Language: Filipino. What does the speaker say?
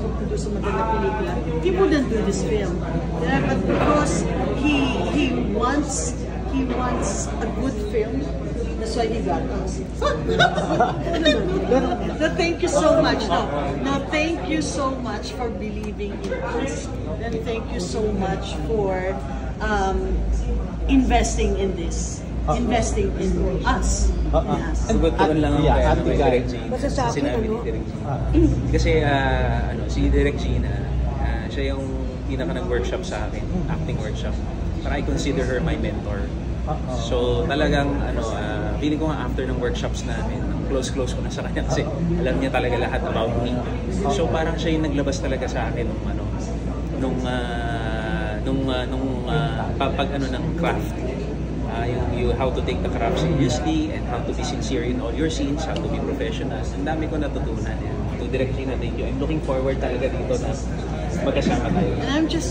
makapag-produce ng magandang pelikula, he wouldn't do this film. Yeah, but because he wants a good film, that's why he got us. No, thank you so much. No, thank you so much for believing in us. And thank you so much for investing in this. Investing in us. Sagot ko lang ako kay Direk Gina. Sinabi ni Direk Gina. Kasi si Direk Gina, siya yung pinaka nag-workshop sa akin, acting workshop. Para I consider her my mentor. So talagang feeling ko nga after ng workshops namin, close ko na sa kanya kasi alam niya talaga lahat about me. So parang siya yung naglabas talaga sa akin nung ng craft. How to take the craft seriously and how to be sincere in all your scenes, how to be professional. Ang dami ko natutunan yan. To Direk Gina, thank you. I'm looking forward talaga dito na magkasama tayo. And I'm just